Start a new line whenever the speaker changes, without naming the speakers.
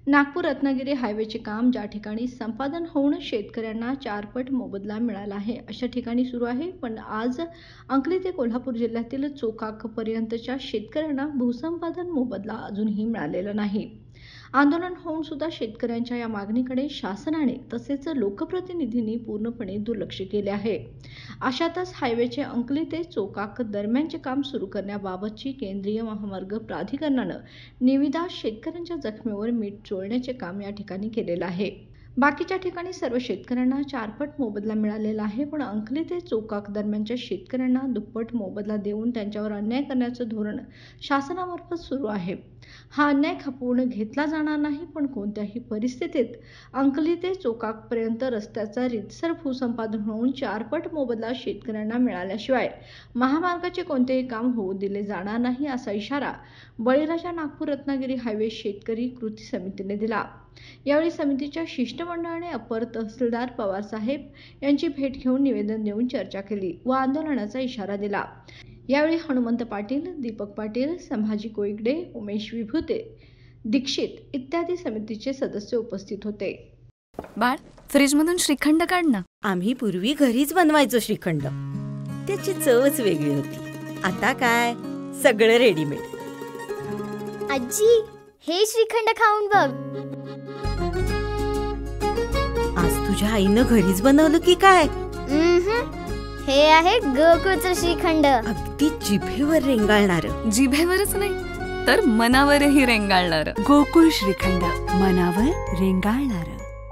नागपूर रत्नागिरी हायवेचे काम ज्या ठिकाणी संपादन होऊन शेतकऱ्यांना 4 पट मोबदला मिळाला आहे अशा ठिकाणी सुरू आहे, पण आज अंकली ते कोल्हापूर जिल्ह्यातील चोकाकपर्यंतच्या शेतकऱ्यांना भूसंपादन मोबदला अजूनही मिळालेला नाही. आंदोलन होऊन सुद्धा शेतकऱ्यांच्या या मागणीकडे शासनाने तसेच लोकप्रतिनिधींनी पूर्णपणे दुर्लक्ष केले आहे. अशातच हायवेचे अंकली ते चोकाक दरम्यानचे काम सुरू करण्याबाबतची केंद्रीय महामार्ग प्राधिकरणानं निविदा शेतकऱ्यांच्या जखमेवर मीठ चोळण्याचे काम या ठिकाणी केलेलं आहे. बाकीच्या ठिकाणी सर्व शेतकऱ्यांना 4 पट मोबदला मिळालेला आहे, पण अंकली ते चोकाक दरम्यानच्या शेतकऱ्यांना दुप्पट मोबदला देऊन त्यांच्यावर अन्याय करण्याचं धोरण शासनामार्फत सुरू आहे. हा अन्याय खपवून घेतला जाणार नाही, पण कोणत्याही परिस्थितीत अंकली ते चोकाकपर्यंत रस्त्याचा रीतसर भूसंपादन होऊन 4 पट मोबदला शेतकऱ्यांना मिळाल्याशिवाय महामार्गाचे कोणतेही काम होऊ दिले जाणार नाही, असा इशारा बळीराजा नागपूर रत्नागिरी हायवे शेतकरी कृती समितीने दिला. यावेळी समितीच्या शिष्टमंडळाने अप्पर तहसीलदार पवारसाहेब यांची भेट घेऊन निवेदन देऊन चर्चा केली व आंदोलनाचा इशारा दिला. यावेळी हनुमंत पाटील, दीपक पाटील, संभाजी कोईगडे, उमेश विभूते, दीक्षित इत्यादी समितीचे सदस्य उपस्थित होते.
बाळ, फ्रीजमधून श्रीखंड काढ ना.
आम्ही पूर्वी घरीच बनवायचो श्रीखंड, त्याची चवच वेगळी होती. आता काय सगळं रेडीमेड.
आजी, हे श्रीखंड खाऊन बघ.
आज तुझ्या आईनं घरीच बनवलं की काय?
हे आहे गोकुळचं श्रीखंड.
अगदी जिभेवर रेंगाळणार.
जिभेवरच नाही तर मनावरही रेंगाळणार.
गोकुळ श्रीखंड, मनावर रेंगाळणार.